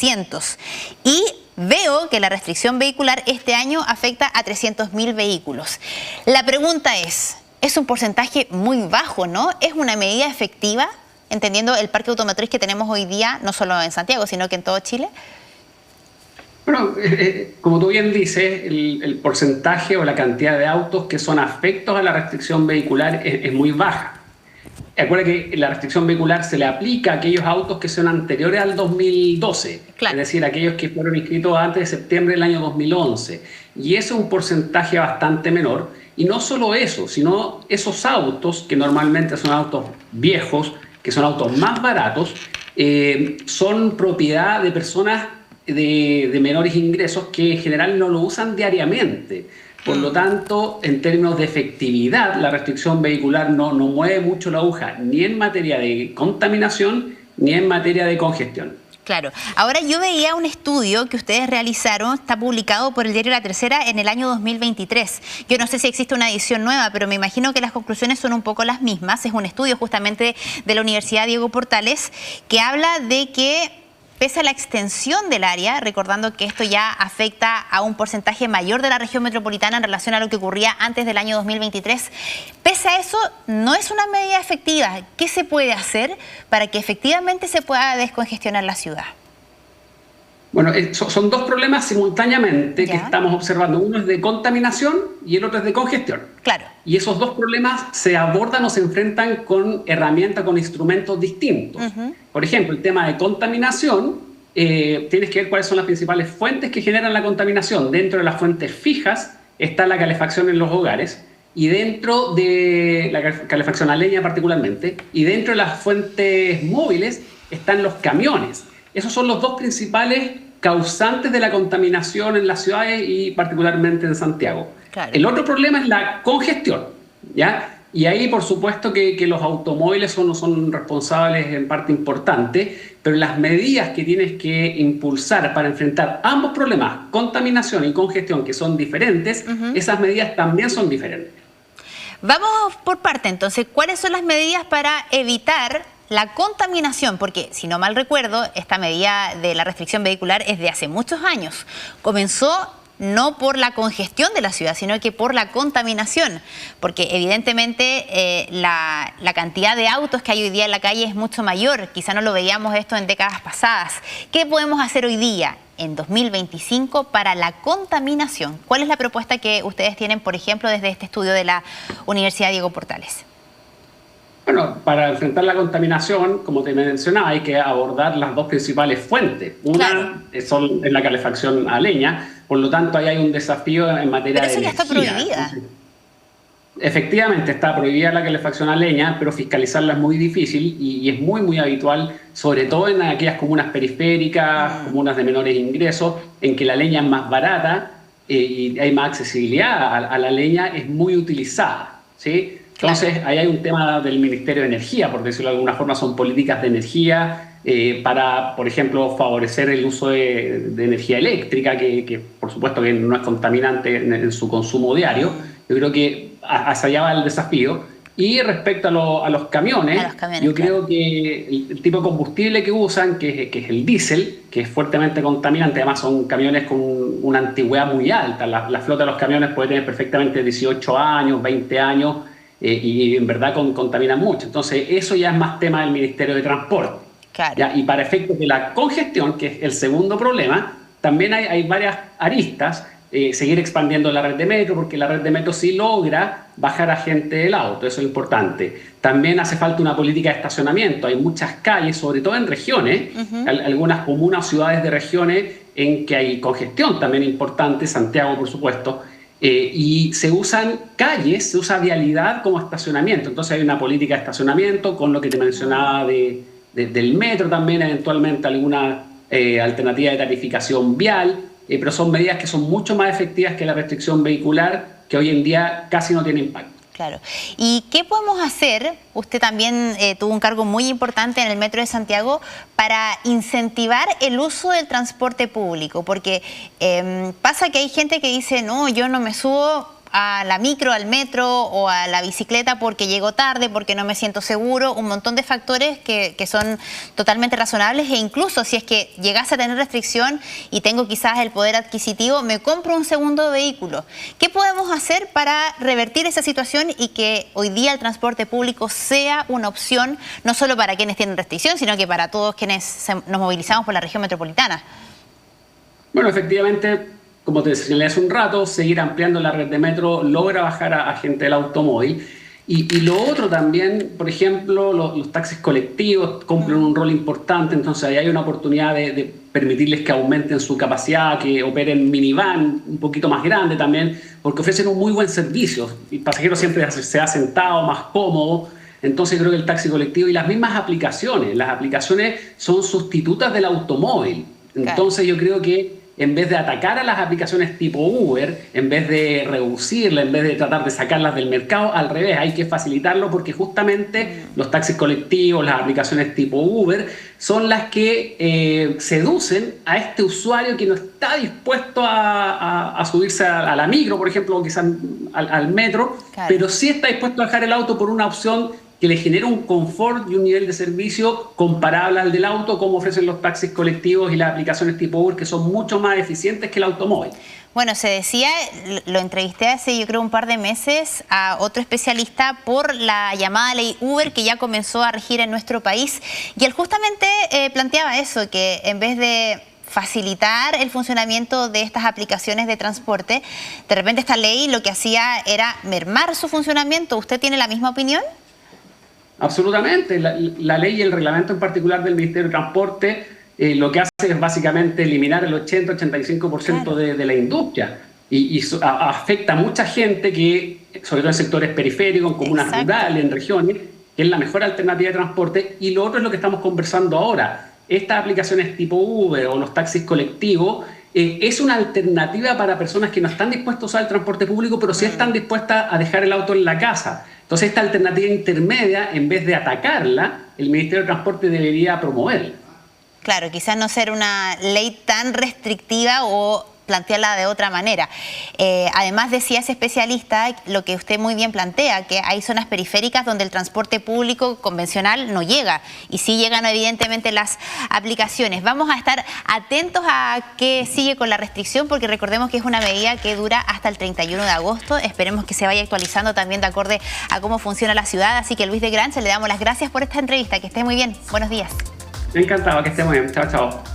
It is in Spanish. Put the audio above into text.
300. Y veo que la restricción vehicular este año afecta a 300.000 vehículos. La pregunta es un porcentaje muy bajo, ¿no? ¿Es una medida efectiva, entendiendo el parque automotriz que tenemos hoy día, no solo en Santiago, sino que en todo Chile? Bueno, como tú bien dices, el porcentaje o la cantidad de autos que son afectos a la restricción vehicular es muy baja. Recuerda que la restricción vehicular se le aplica a aquellos autos que son anteriores al 2012, claro. Es decir, aquellos que fueron inscritos antes de septiembre del año 2011. Y eso es un porcentaje bastante menor. Y no solo eso, sino esos autos, que normalmente son autos viejos, que son autos más baratos, son propiedad de personas de menores ingresos que en general no lo usan diariamente. Por lo tanto, en términos de efectividad, la restricción vehicular no mueve mucho la aguja, ni en materia de contaminación, ni en materia de congestión. Claro. Ahora yo veía un estudio que ustedes realizaron, está publicado por el diario La Tercera en el año 2023. Yo no sé si existe una edición nueva, pero me imagino que las conclusiones son un poco las mismas. Es un estudio justamente de la Universidad Diego Portales que habla de que pese a la extensión del área, recordando que esto ya afecta a un porcentaje mayor de la región metropolitana en relación a lo que ocurría antes del año 2023, pese a eso, no es una medida efectiva. ¿Qué se puede hacer para que efectivamente se pueda descongestionar la ciudad? Bueno, son dos problemas simultáneamente que estamos observando. Uno es de contaminación y el otro es de congestión. Claro. Y esos dos problemas se abordan o se enfrentan con herramientas, con instrumentos distintos. Por ejemplo, el tema de contaminación, tienes que ver cuáles son las principales fuentes que generan la contaminación. Dentro de las fuentes fijas está la calefacción en los hogares, y dentro de la calefacción a leña particularmente, y dentro de las fuentes móviles están los camiones. Esos son los dos principales causantes de la contaminación en las ciudades y particularmente en Santiago. Claro. El otro problema es la congestión, ¿ya? Y ahí, por supuesto, que los automóviles son responsables en parte importante, pero las medidas que tienes que impulsar para enfrentar ambos problemas, contaminación y congestión, que son diferentes, esas medidas también son diferentes. Vamos por parte, entonces, ¿cuáles son las medidas para evitar la contaminación? Porque, si no mal recuerdo, esta medida de la restricción vehicular es de hace muchos años. Comenzó no por la congestión de la ciudad, sino que por la contaminación, porque evidentemente la cantidad de autos que hay hoy día en la calle es mucho mayor. Quizá no lo veíamos esto en décadas pasadas. ¿Qué podemos hacer hoy día, en 2025, para la contaminación? ¿Cuál es la propuesta que ustedes tienen, por ejemplo, desde este estudio de la Universidad Diego Portales? Bueno, para enfrentar la contaminación, como te mencionaba, hay que abordar las dos principales fuentes. Una es la calefacción a leña, por lo tanto ahí hay un desafío en materia de energía. Pero eso ya está prohibida. Entonces, efectivamente está prohibida la calefacción a leña, pero fiscalizarla es muy difícil y es muy habitual, sobre todo en aquellas comunas periféricas, comunas de menores ingresos, en que la leña es más barata y hay más accesibilidad a la leña, es muy utilizada, ¿sí? Entonces, ahí hay un tema del Ministerio de Energía, por decirlo de alguna forma, son políticas de energía para, por ejemplo, favorecer el uso de energía eléctrica, que por supuesto que no es contaminante en su consumo diario. Yo creo que hacia allá va el desafío. Y respecto a los camiones, yo creo que el tipo de combustible que usan, que es el diésel, que es fuertemente contaminante, además son camiones con una antigüedad muy alta. La flota de los camiones puede tener perfectamente 18 años, 20 años, y en verdad contaminan mucho. Entonces, eso ya es más tema del Ministerio de Transporte. Claro. ¿Ya? Y para efectos de la congestión, que es el segundo problema, también hay varias aristas. Seguir expandiendo la red de metro, porque la red de metro sí logra bajar a gente del auto, eso es importante. También hace falta una política de estacionamiento. Hay muchas calles, sobre todo en regiones, algunas comunas, ciudades de regiones en que hay congestión también importante, Santiago por supuesto, y se usan calles, se usa vialidad como estacionamiento. Entonces hay una política de estacionamiento con lo que te mencionaba del metro también, eventualmente alguna alternativa de tarificación vial, pero son medidas que son mucho más efectivas que la restricción vehicular, que hoy en día casi no tiene impacto. Claro. ¿Y qué podemos hacer? Usted también tuvo un cargo muy importante en el Metro de Santiago para incentivar el uso del transporte público, porque pasa que hay gente que dice, no, yo no me subo a la micro, al metro o a la bicicleta porque llego tarde, porque no me siento seguro, un montón de factores que son totalmente razonables, e incluso si es que llegase a tener restricción y tengo quizás el poder adquisitivo, me compro un segundo vehículo. ¿Qué podemos hacer para revertir esa situación y que hoy día el transporte público sea una opción no solo para quienes tienen restricción, sino que para todos quienes nos movilizamos por la región metropolitana? Bueno, efectivamente, como te señalé hace un rato, seguir ampliando la red de metro logra bajar a gente del automóvil. Y lo otro también, por ejemplo, los taxis colectivos cumplen un rol importante, entonces ahí hay una oportunidad de permitirles que aumenten su capacidad, que operen minivan un poquito más grande también, porque ofrecen un muy buen servicio. El pasajero siempre se ha sentado más cómodo. Entonces creo que el taxi colectivo y las mismas aplicaciones, las aplicaciones son sustitutas del automóvil. Entonces yo creo que en vez de atacar a las aplicaciones tipo Uber, en vez de reducirlas, en vez de tratar de sacarlas del mercado, al revés, hay que facilitarlo porque justamente los taxis colectivos, las aplicaciones tipo Uber, son las que seducen a este usuario que no está dispuesto a subirse a la micro, por ejemplo, o quizás al metro, claro, pero sí está dispuesto a dejar el auto por una opción que le genera un confort y un nivel de servicio comparable al del auto, como ofrecen los taxis colectivos y las aplicaciones tipo Uber, que son mucho más eficientes que el automóvil. Bueno, se decía, lo entrevisté hace yo creo un par de meses a otro especialista por la llamada ley Uber que ya comenzó a regir en nuestro país, y él justamente planteaba eso, que en vez de facilitar el funcionamiento de estas aplicaciones de transporte, de repente esta ley lo que hacía era mermar su funcionamiento. ¿Usted tiene la misma opinión? Absolutamente. La ley y el reglamento en particular del Ministerio de Transporte lo que hace es básicamente eliminar el 80-85% claro, de la industria y afecta a mucha gente que, sobre todo en sectores periféricos, en comunas exacto, rurales, en regiones, que es la mejor alternativa de transporte. Y lo otro es lo que estamos conversando ahora. Estas aplicaciones tipo Uber o los taxis colectivos es una alternativa para personas que no están dispuestas a usar el transporte público, pero sí están dispuestas a dejar el auto en la casa. Entonces, esta alternativa intermedia, en vez de atacarla, el Ministerio de Transporte debería promoverla. Claro, quizás no ser una ley tan restrictiva o plantearla de otra manera. Además, decía ese especialista lo que usted muy bien plantea, que hay zonas periféricas donde el transporte público convencional no llega, y sí llegan evidentemente las aplicaciones. Vamos a estar atentos a qué sigue con la restricción, porque recordemos que es una medida que dura hasta el 31 de agosto. Esperemos que se vaya actualizando también de acorde a cómo funciona la ciudad. Así que, Luis de Grange, le damos las gracias por esta entrevista. Que esté muy bien. Buenos días. Encantado, que esté muy bien. Chao, chao.